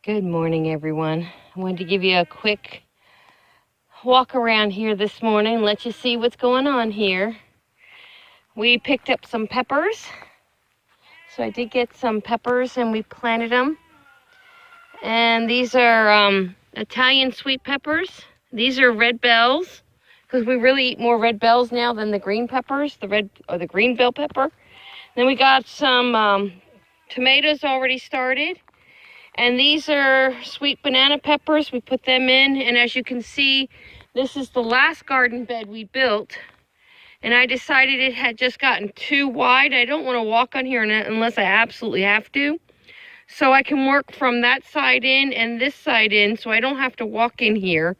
Good morning, everyone. I wanted to give you a quick walk around here this morning, let you see what's going on here. We picked up some peppers. So I did get some peppers and we planted them. And these are Italian sweet peppers. These are red bells, because we really eat more red bells now than the green peppers, the green bell pepper. Then we got some tomatoes already started. And these are sweet banana peppers. We put them in, and as you can see, this is the last garden bed we built. And I decided it had just gotten too wide. I don't want to walk on here unless I absolutely have to. So I can work from that side in and this side in, so I don't have to walk in here.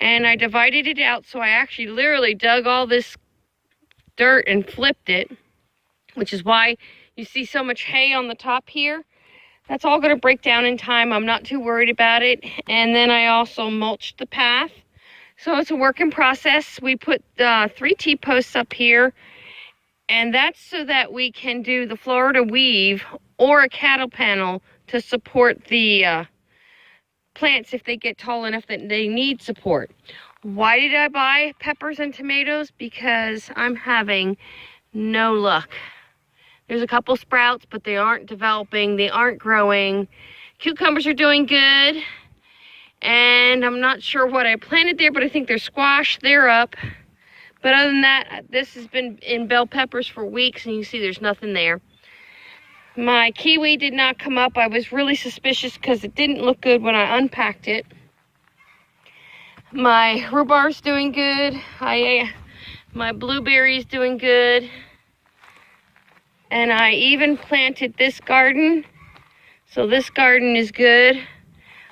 And I divided it out, so I actually literally dug all this dirt and flipped it, which is why you see so much hay on the top here. That's all going to break down in time. I'm not too worried about it. And then I also mulched the path. So it's a work in process. We put 3 T-posts up here. And that's so that we can do the Florida weave or a cattle panel to support the plants if they get tall enough that they need support. Why did I buy peppers and tomatoes? Because I'm having no luck. There's a couple sprouts, but they aren't developing. They aren't growing. Cucumbers are doing good. And I'm not sure what I planted there, but I think they're squash. They're up. But other than that, this has been in bell peppers for weeks, and you see there's nothing there. My kiwi did not come up. I was really suspicious because it didn't look good when I unpacked it. My rhubarb's doing good. My blueberry's doing good. And I even planted this garden. So this garden is good.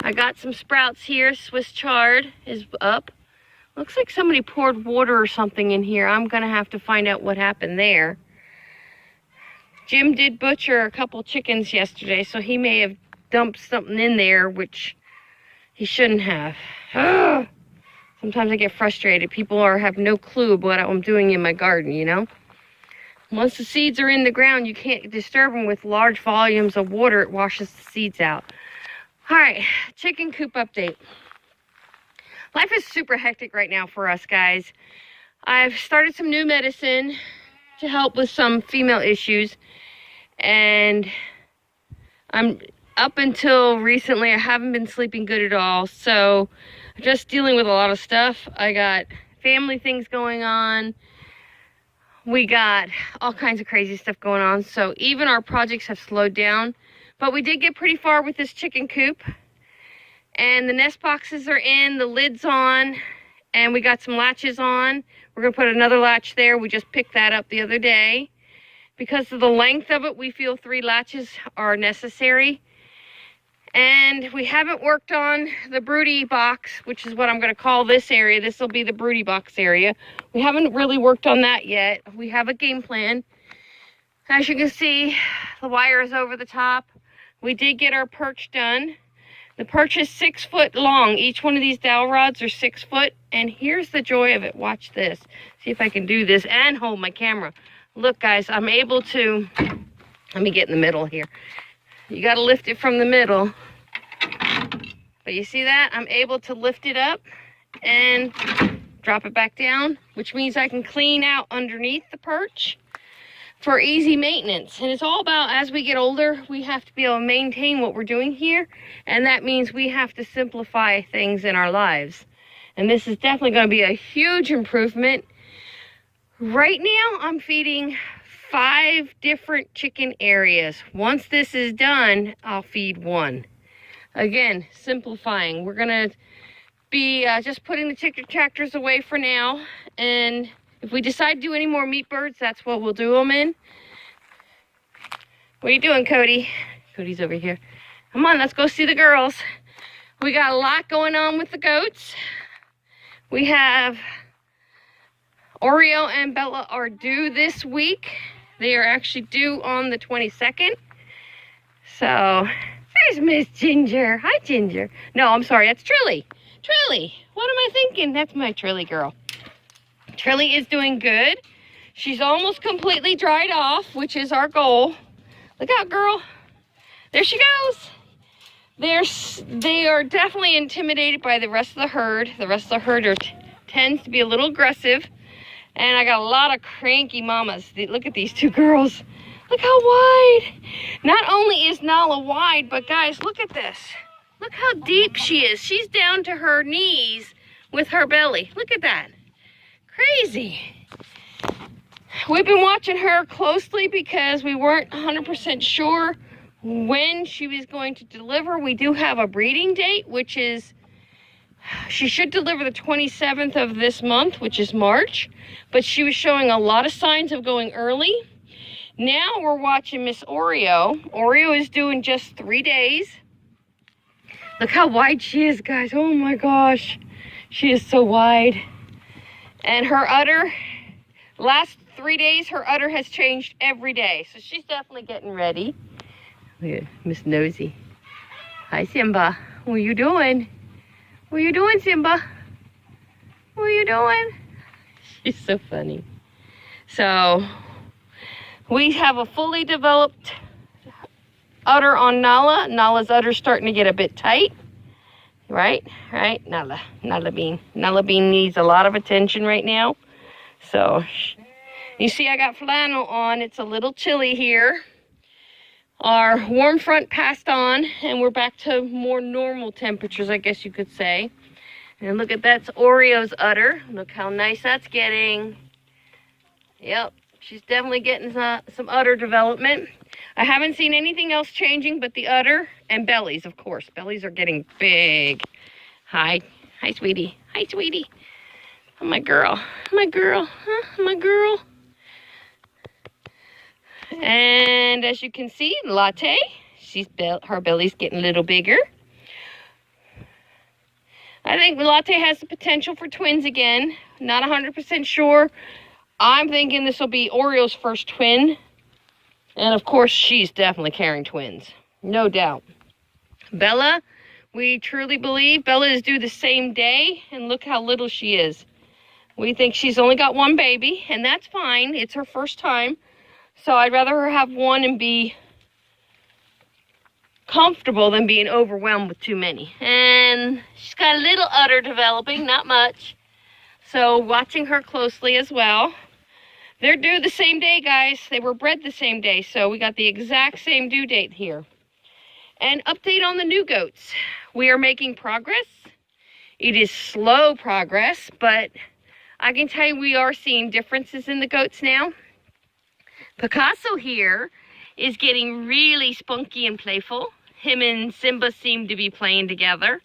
I got some sprouts here. Swiss chard is up. Looks like somebody poured water or something in here. I'm going to have to find out what happened there. Jim did butcher a couple chickens yesterday, so he may have dumped something in there, which he shouldn't have. Ugh. Sometimes I get frustrated. People have no clue what I'm doing in my garden, you know? Once the seeds are in the ground, you can't disturb them with large volumes of water. It washes the seeds out. All right, chicken coop update. Life is super hectic right now for us, guys. I've started some new medicine to help with some female issues. And I'm up until recently, I haven't been sleeping good at all. So I'm just dealing with a lot of stuff. I got family things going on. We got all kinds of crazy stuff going on. So even our projects have slowed down. But we did get pretty far with this chicken coop. And the nest boxes are in, the lid's on, and we got some latches on. We're going to put another latch there. We just picked that up the other day. Because of the length of it, we feel 3 latches are necessary. And we haven't worked on the broody box, which is what I'm going to call this area. This will be the broody box area. We haven't really worked on that yet. We have a game plan. As you can see, the wire is over the top. We did get our perch done. The perch is 6 foot long. Each one of these dowel rods are 6 foot. And here's the joy of it. Watch this. See if I can do this and hold my camera. Look, guys, I'm able to... Let me get in the middle here. You got to lift it from the middle. But you see that? I'm able to lift it up and drop it back down, which means I can clean out underneath the perch for easy maintenance. And it's all about, as we get older, we have to be able to maintain what we're doing here. And that means we have to simplify things in our lives. And this is definitely going to be a huge improvement. Right now, I'm feeding 5 different chicken areas. Once this is done, I'll feed 1. Again, simplifying. We're going to be just putting the chicken tractors away for now. And if we decide to do any more meat birds, that's what we'll do them in. What are you doing, Cody? Cody's over here. Come on, let's go see the girls. We got a lot going on with the goats. We have Oreo and Bella are due this week. They are actually due on the 22nd. So, there's Miss Ginger. Hi, Ginger. No, I'm sorry, that's Trilly. Trilly, what am I thinking? That's my Trilly girl. Trilly is doing good. She's almost completely dried off, which is our goal. Look out, girl. There she goes. They are definitely intimidated by the rest of the herd. The rest of the herd tends to be a little aggressive. And I got a lot of cranky mamas. Look at these two girls. Look how wide. Not only is Nala wide, but guys, look at this. Look how deep she is. She's down to her knees with her belly. Look at that. Crazy. We've been watching her closely because we weren't 100% sure when she was going to deliver. We do have a breeding date, which is, she should deliver the 27th of this month, which is March, but she was showing a lot of signs of going early. Now we're watching Miss Oreo. Oreo is doing just 3 days. Look how wide she is, guys. Oh my gosh. She is so wide. And her udder, last 3 days, her udder has changed every day. So she's definitely getting ready. Look at Miss Nosy. Hi, Simba. What are you doing? What are you doing, Simba? What are you doing? She's so funny. So, we have a fully developed udder on Nala. Nala's udder's starting to get a bit tight. Right? Right? Nala Bean. Nala Bean needs a lot of attention right now. So, you see I got flannel on. It's a little chilly here. Our warm front passed on, and we're back to more normal temperatures, I guess you could say. And look at that's Oreo's udder. Look how nice that's getting. Yep, she's definitely getting some udder development. I haven't seen anything else changing but the udder and bellies, of course. Bellies are getting big. Hi. Hi, sweetie. Hi, sweetie. Oh, my girl. My girl. Huh? My girl. And as you can see, Latte, her belly's getting a little bigger. I think Latte has the potential for twins again. Not 100% sure. I'm thinking this will be Oreo's first twin. And of course, she's definitely carrying twins. No doubt. Bella, we truly believe Bella is due the same day. And look how little she is. We think she's only got one baby, and that's fine. It's her first time. So I'd rather her have one and be comfortable than being overwhelmed with too many. And she's got a little udder developing, not much. So watching her closely as well. They're due the same day, guys. They were bred the same day, so we got the exact same due date here. And update on the new goats. We are making progress. It is slow progress, but I can tell you we are seeing differences in the goats now. Picasso here is getting really spunky and playful. Him and Simba seem to be playing together.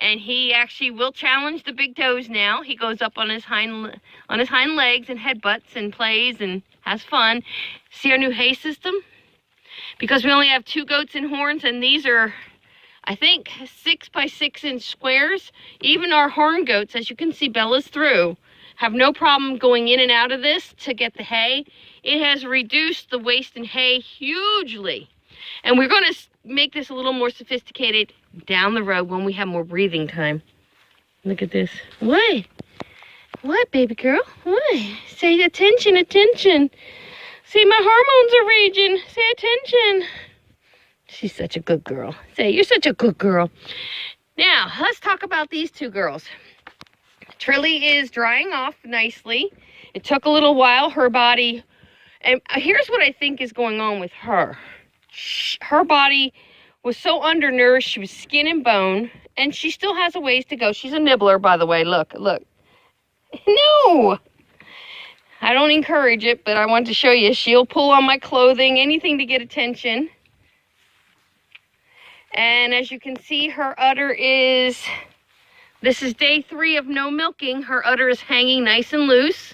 And he actually will challenge the big toes now. He goes up on his hind legs and headbutts and plays and has fun. See our new hay system? Because we only have 2 goats and horns, and these are, I think, 6 by 6 inch squares. Even our horn goats, as you can see Bella's through, have no problem going in and out of this to get the hay. It has reduced the waste in hay hugely. And we're going to make this a little more sophisticated down the road when we have more breathing time. Look at this. What? What, baby girl? What? Say attention, attention. See, my hormones are raging. Say attention. She's such a good girl. Say, you're such a good girl. Now, let's talk about these 2 girls. Trilly is drying off nicely. It took a little while. Her body, and here's what I think is going on with her. Her body was so undernourished. She was skin and bone, and she still has a ways to go. She's a nibbler, by the way. Look, look. No! I don't encourage it, but I want to show you. She'll pull on my clothing, anything to get attention. And as you can see, her udder is... This is day 3 of no milking. Her udder is hanging nice and loose,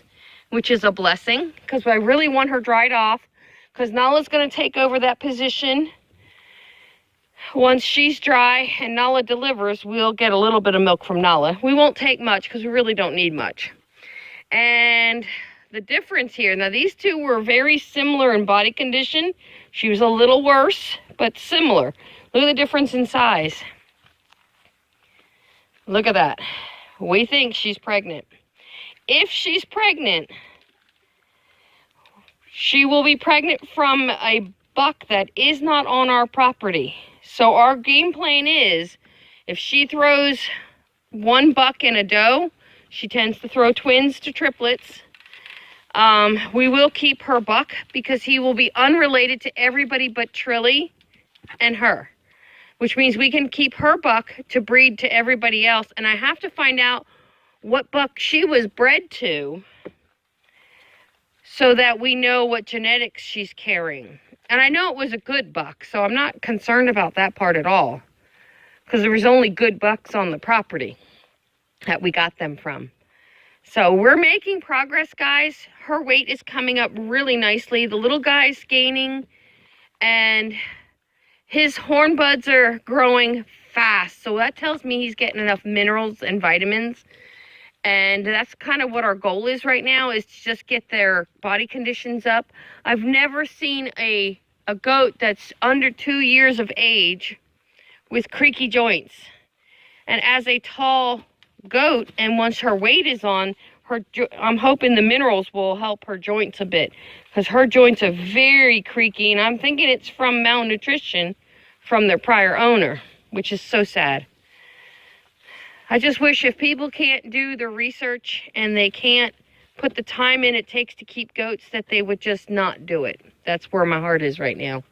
which is a blessing, because I really want her dried off, because Nala's going to take over that position. Once she's dry and Nala delivers, we'll get a little bit of milk from Nala. We won't take much, because we really don't need much. And the difference here, now these 2 were very similar in body condition. She was a little worse, but similar. Look at the difference in size. Look at that. We think she's pregnant. If she's pregnant, she will be pregnant from a buck that is not on our property. So our game plan is, if she throws one buck and a doe, she tends to throw twins to triplets. We will keep her buck because he will be unrelated to everybody but Trilly and her, which means we can keep her buck to breed to everybody else. And I have to find out what buck she was bred to so that we know what genetics she's carrying. And I know it was a good buck, so I'm not concerned about that part at all, because there was only good bucks on the property that we got them from. So we're making progress, guys. Her weight is coming up really nicely. The little guy's gaining, and his horn buds are growing fast. So that tells me he's getting enough minerals and vitamins. And that's kind of what our goal is right now, is to just get their body conditions up. I've never seen a goat that's under 2 years of age with creaky joints. And as a tall goat, and once her weight is on, I'm hoping the minerals will help her joints a bit, because her joints are very creaky, and I'm thinking it's from malnutrition from their prior owner, which is so sad. I just wish, if people can't do the research and they can't put the time in it takes to keep goats, that they would just not do it. That's where my heart is right now.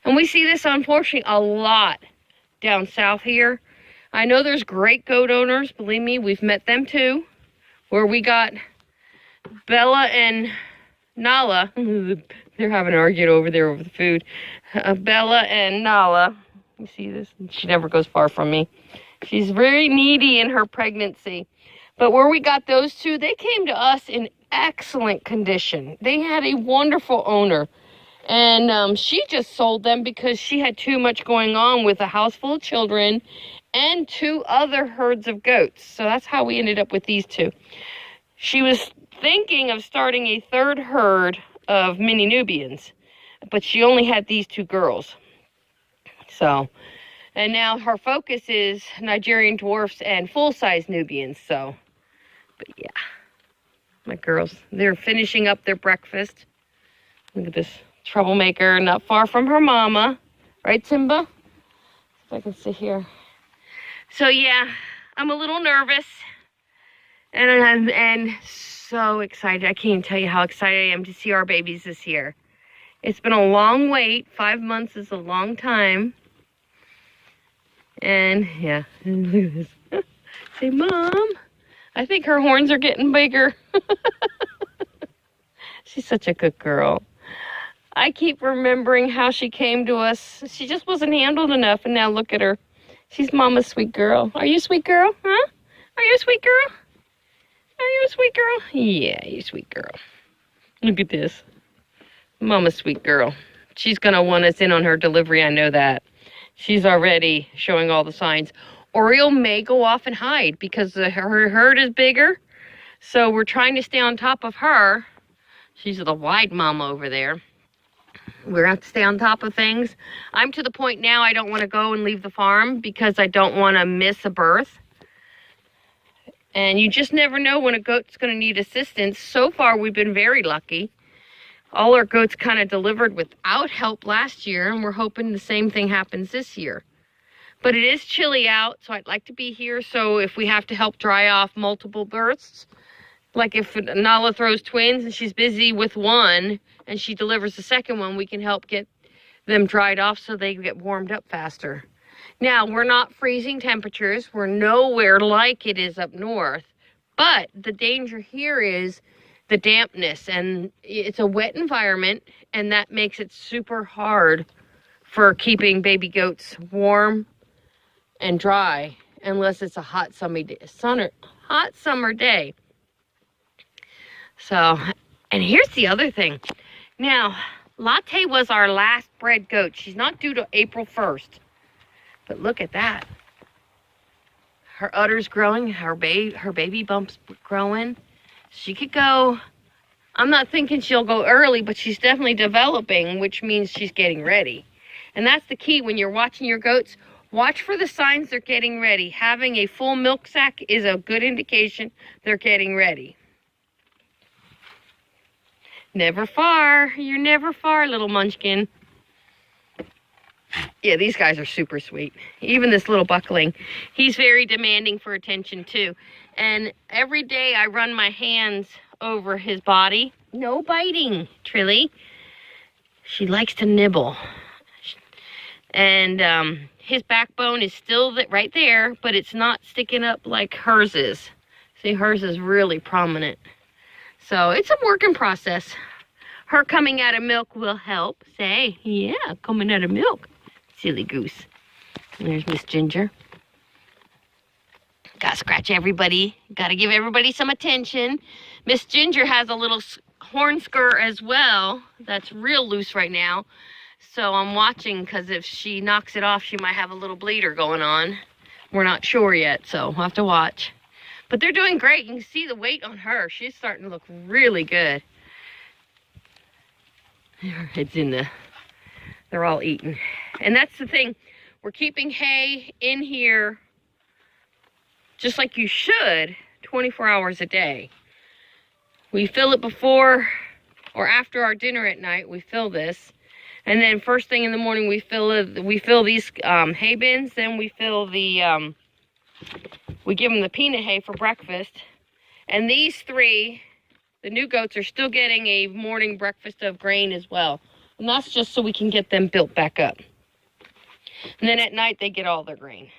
And we see this, unfortunately, a lot down south here. I know there's great goat owners. Believe me, we've met them too. Where we got Bella and Nala. They're having an argument over there over the food. Bella and Nala. You see this? She never goes far from me. She's very needy in her pregnancy. But where we got those two, they came to us in excellent condition. They had a wonderful owner. And she just sold them because she had too much going on with a house full of children and 2 other herds of goats. So that's how we ended up with these 2. She was thinking of starting a 3rd herd of mini Nubians, but she only had these 2 girls. So, and now her focus is Nigerian dwarfs and full-size Nubians. So, but yeah, my girls, they're finishing up their breakfast. Look at this troublemaker, not far from her mama. Right, Simba? If I can sit here. So yeah, I'm a little nervous, and I'm so excited. I can't even tell you how excited I am to see our babies this year. It's been a long wait. 5 months is a long time. And yeah, look at this. Say, Mom, I think her horns are getting bigger. She's such a good girl. I keep remembering how she came to us. She just wasn't handled enough, and now look at her. She's Mama's sweet girl. Are you a sweet girl? Huh? Are you a sweet girl? Are you a sweet girl? Yeah, you sweet girl. Look at this. Mama's sweet girl. She's going to want us in on her delivery, I know that. She's already showing all the signs. Oriole may go off and hide because her herd is bigger. So we're trying to stay on top of her. She's the wide mama over there. We're going to have to stay on top of things. I'm to the point now I don't want to go and leave the farm because I don't want to miss a birth. And you just never know when a goat's going to need assistance. So far, we've been very lucky. All our goats kind of delivered without help last year, and we're hoping the same thing happens this year. But it is chilly out, so I'd like to be here. So if we have to help dry off multiple births, like if Nala throws twins and she's busy with one and she delivers the second one, we can help get them dried off so they get warmed up faster. Now, we're not freezing temperatures. We're nowhere like it is up north. But the danger here is the dampness, and it's a wet environment, and that makes it super hard for keeping baby goats warm and dry unless it's a hot summer day. So, and here's the other thing. Now, Latte was our last bred goat. She's not due to April 1st. But look at that. Her udder's growing. Her baby bump's growing. She could go. I'm not thinking she'll go early, but she's definitely developing, which means she's getting ready. And that's the key when you're watching your goats. Watch for the signs they're getting ready. Having a full milk sac is a good indication they're getting ready. Never far. You're never far, little munchkin. Yeah, these guys are super sweet. Even this little buckling, he's very demanding for attention too. And every day I run my hands over his body. No biting, Trilly. She likes to nibble. And his backbone is still right there, but it's not sticking up like hers is. See, hers is really prominent. So it's a work in process. Her coming out of milk will help. Say, yeah, coming out of milk. Silly goose. And there's Miss Ginger. Gotta scratch everybody. Gotta give everybody some attention. Miss Ginger has a little horn skirt as well that's real loose right now. So I'm watching, because if she knocks it off, she might have a little bleeder going on. We're not sure yet, so we'll have to watch. But they're doing great. You can see the weight on her. She's starting to look really good. Her head's in the... They're all eating. And that's the thing. We're keeping hay in here just like you should 24 hours a day. We fill it before or after our dinner at night. We fill this. And then first thing in the morning we fill these hay bins. Then we fill the... we give them the peanut hay for breakfast. And these three, the new goats, are still getting a morning breakfast of grain as well. And that's just so we can get them built back up. And then at night, they get all their grain.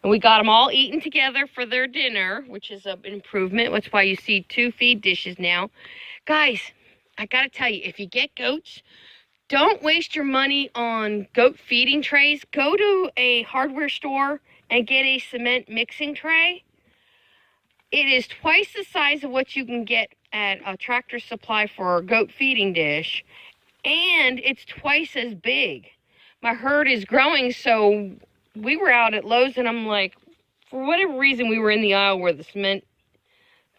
And we got them all eating together for their dinner, which is an improvement. That's why you see 2 feed dishes now. Guys, I got to tell you, if you get goats, don't waste your money on goat feeding trays. Go to a hardware store and get a cement mixing tray. It is twice the size of what you can get at a Tractor Supply for a goat feeding dish. And it's twice as big. My herd is growing, so we were out at Lowe's, and I'm like, for whatever reason, we were in the aisle where the cement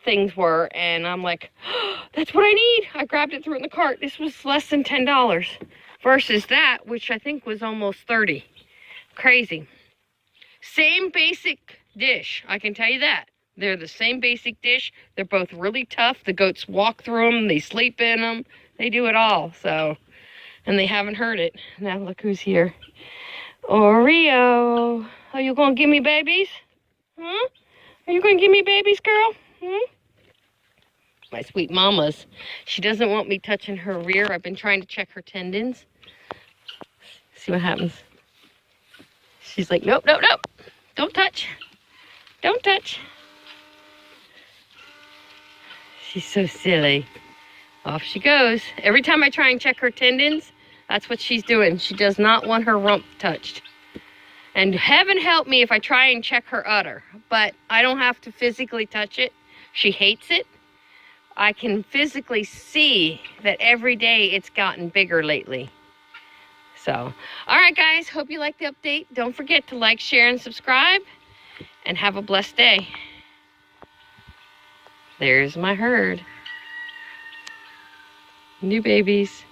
things were, and I'm like, oh, that's what I need. I grabbed it, threw it in the cart. This was less than $10 versus that, which I think was almost $30. Crazy. Same basic dish, I can tell you that. They're the same basic dish. They're both really tough. The goats walk through them. They sleep in them. They do it all, so, and they haven't heard it. Now look who's here. Oreo. Are you going to give me babies? Huh? Are you going to give me babies, girl? My sweet mama's. She doesn't want me touching her rear. I've been trying to check her tendons. See what happens. She's like, nope, nope, nope. Don't touch. Don't touch. She's so silly. Off she goes. Every time I try and check her tendons, that's what she's doing. She does not want her rump touched. And heaven help me if I try and check her udder. But I don't have to physically touch it. She hates it. I can physically see that every day it's gotten bigger lately. So, all right, guys. Hope you liked the update. Don't forget to like, share, and subscribe. And have a blessed day. There's my herd. New babies.